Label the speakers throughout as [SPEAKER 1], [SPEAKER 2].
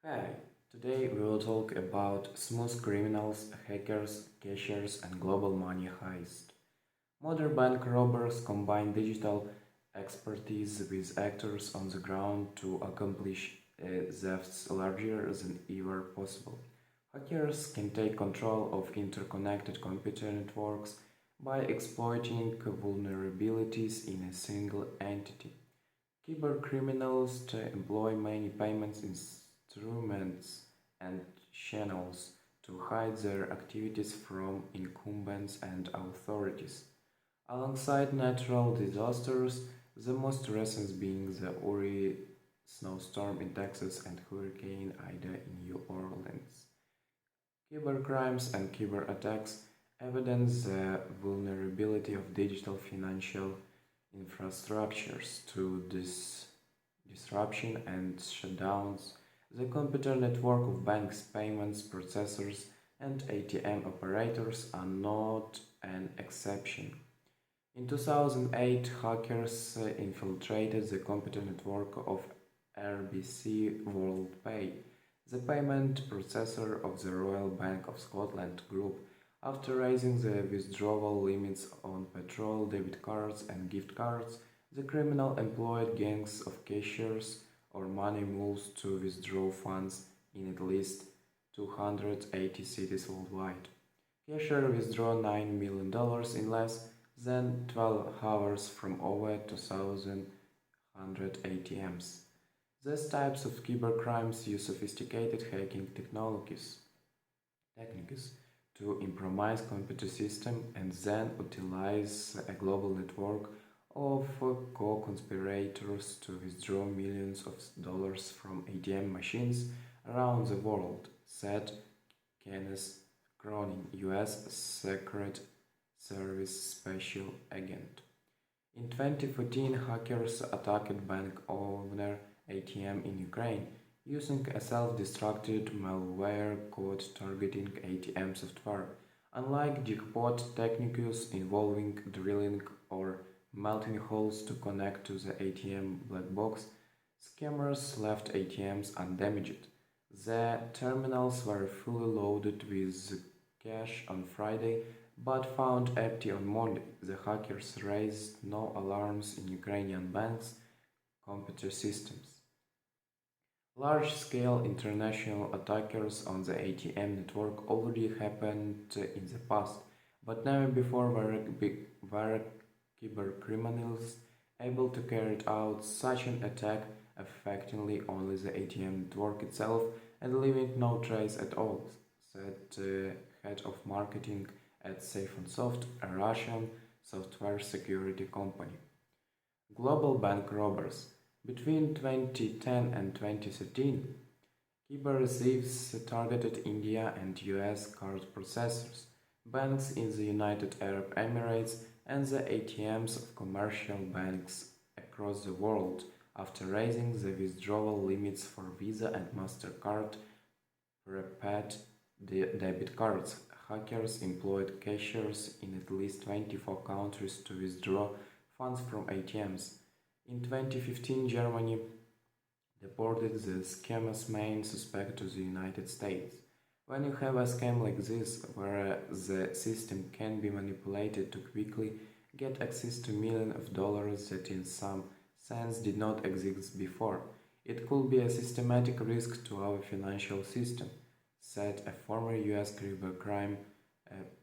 [SPEAKER 1] Hi, today we will talk about smooth criminals, hackers, cashiers, and global money heist. Modern bank robbers combine digital expertise with actors on the ground to accomplish thefts larger than ever possible. Hackers can take control of interconnected computer networks by exploiting vulnerabilities in a single entity. Cybercriminals employ many payment instruments and channels to hide their activities from incumbents and authorities. Alongside natural disasters, the most recent being the Uri snowstorm in Texas and Hurricane Ida in New Orleans. Cybercrimes and cyberattacks evidence the vulnerability of digital financial infrastructures to this disruption and shutdowns. The computer network of banks, payments processors, and ATM operators are not an exception. In 2008, hackers infiltrated the computer network of RBC WorldPay, the payment processor of the Royal Bank of Scotland Group, after raising the withdrawal limits on petrol, debit cards, and gift cards. The criminal employed gangs of cashiers or money mules to withdraw funds in at least 280 cities worldwide. Cashier withdrew $9 million in less than 12 hours from over 2,100 ATMs. These types of cybercrimes use sophisticated hacking techniques to compromise computer system and then utilize a global network of co-conspirators to withdraw millions of dollars from ATM machines around the world, said Kenneth Cronin, US Secret Service Special Agent. In 2014, hackers attacked bank owner ATM in Ukraine using a self-destructed malware code targeting ATM software. Unlike jackpot techniques involving drilling or melting holes to connect to the ATM black box, scammers left ATMs undamaged. The terminals were fully loaded with cash on Friday but found empty on Monday. The hackers raised no alarms in Ukrainian banks' computer systems. Large-scale international attacks on the ATM network already happened in the past, but never before were cybercriminals able to carry out such an attack affecting only the ATM network itself and leaving no trace at all, said head of marketing at SafeOnSoft, a Russian software security company. Global bank robbers. Between 2010 and 2013, cyber thieves targeted India and US card processors, banks in the United Arab Emirates, and the ATMs of commercial banks across the world after raising the withdrawal limits for Visa and MasterCard prepaid debit cards. Hackers employed cashiers in at least 24 countries to withdraw funds from ATMs. In 2015, Germany deported the scammer's main suspect to the United States. When you have a scam like this, where the system can be manipulated to quickly get access to millions of dollars that in some sense did not exist before, it could be a systematic risk to our financial system, said a former US cybercrime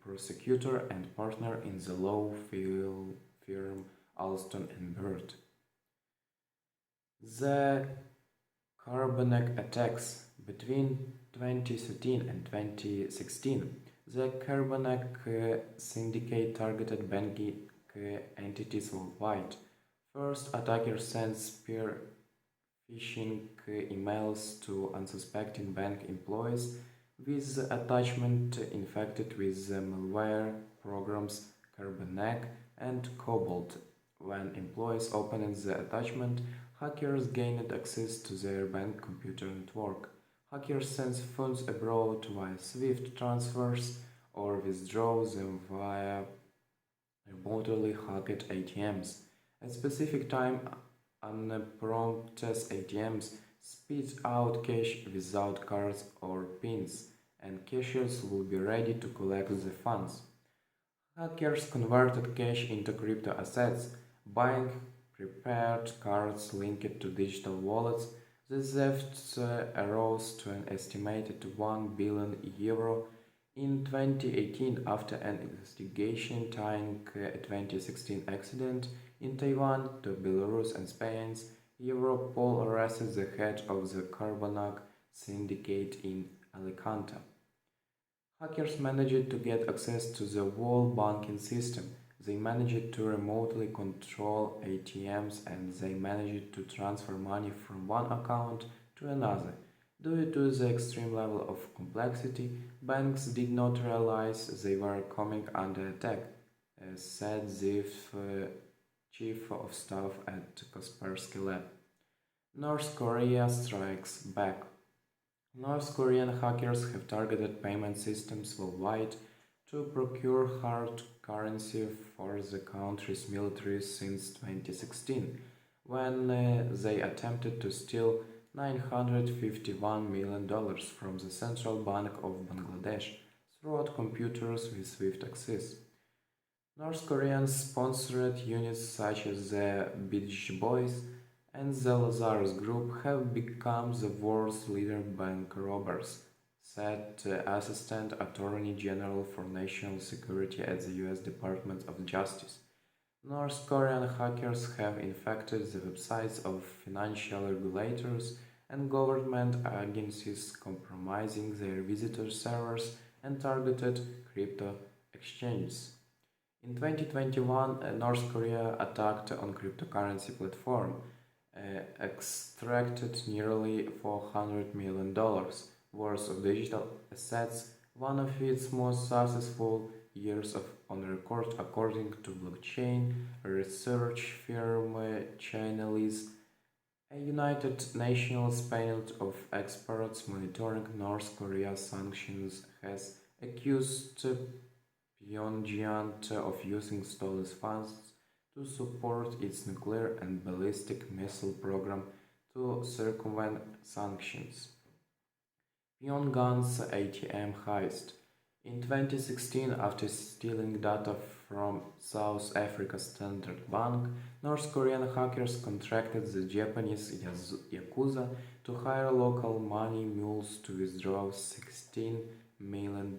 [SPEAKER 1] prosecutor and partner in the law firm Alston and Bird. The Carbanak attacks. Between 2013 and 2016, the Carbanak syndicate targeted banking entities worldwide. First, attackers sent spear phishing emails to unsuspecting bank employees with attachment infected with malware programs Carbanak and Cobalt. When employees opened the attachment, hackers gained access to their bank computer network. Hackers send funds abroad via SWIFT transfers or withdraw them via remotely hacked ATMs. At specific time, unprompted ATMs spit out cash without cards or pins, and cashiers will be ready to collect the funds. Hackers converted cash into crypto assets, buying prepared cards linked to digital wallets. The thefts arose to an estimated 1 billion euro in 2018 after an investigation tying a 2016 accident in Taiwan to Belarus and Spain. Europol arrested the head of the Carbonac syndicate in Alicante. Hackers managed to get access to the whole banking system. They managed to remotely control ATMs and they managed to transfer money from one account to another. Due to the extreme level of complexity, banks did not realize they were coming under attack, said the chief of staff at Kaspersky Lab. North Korea strikes back. North Korean hackers have targeted payment systems worldwide to procure hard currency for the country's military since 2016, when they attempted to steal $951 million from the Central Bank of Bangladesh through computers with swift access. North Koreans sponsored units such as the Beach Boys and the Lazarus Group have become the world's leading bank robbers, said Assistant Attorney General for National Security at the US Department of Justice. North Korean hackers have infected the websites of financial regulators and government agencies, compromising their visitor servers and targeted crypto exchanges. In 2021, North Korea attacked on cryptocurrency platform, extracted nearly $400 million worth of digital assets, one of its most successful years on record, according to blockchain research firm Chainalysis. A United Nations panel of experts monitoring North Korea's sanctions has accused Pyongyang of using stolen funds to support its nuclear and ballistic missile program to circumvent sanctions. Pyongyang's ATM heist. In 2016, after stealing data from South Africa's Standard Bank, North Korean hackers contracted the Japanese Yakuza to hire local money mules to withdraw $16 million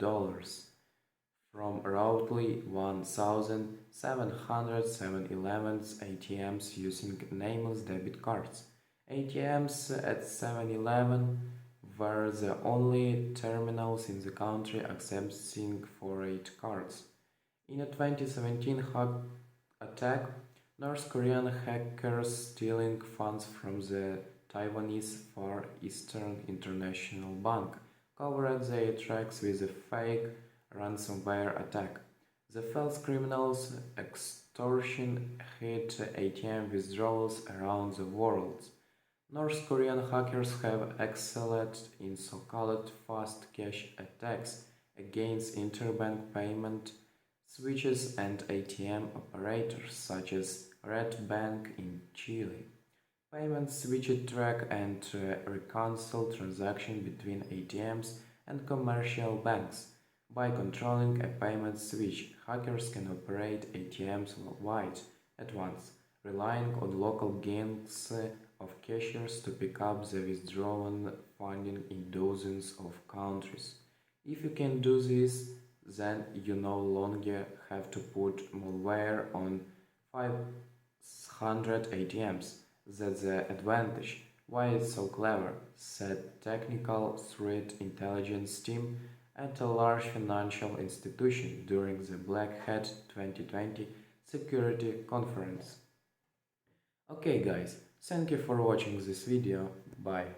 [SPEAKER 1] from roughly 1,700 7-Eleven's ATMs using nameless debit cards. ATMs at 7-Eleven were the only terminals in the country accepting foreign cards. In a 2017 attack, North Korean hackers stealing funds from the Taiwanese Far Eastern International Bank covered their tracks with a fake ransomware attack. The false criminals' extortion hit ATM withdrawals around the world. North Korean hackers have excelled in so-called fast cash attacks against interbank payment switches and ATM operators such as Red Bank in Chile. Payment switches track and reconcile transactions between ATMs and commercial banks. By controlling a payment switch, hackers can operate ATMs worldwide at once, relying on local gangs of cashiers to pick up the withdrawn funding in dozens of countries. If you can do this, then you no longer have to put malware on 500 ATMs. That's the advantage. Why it's so clever, said technical threat intelligence team at a large financial institution during the Black Hat 2020 security conference. Okay guys, thank you for watching this video. Bye.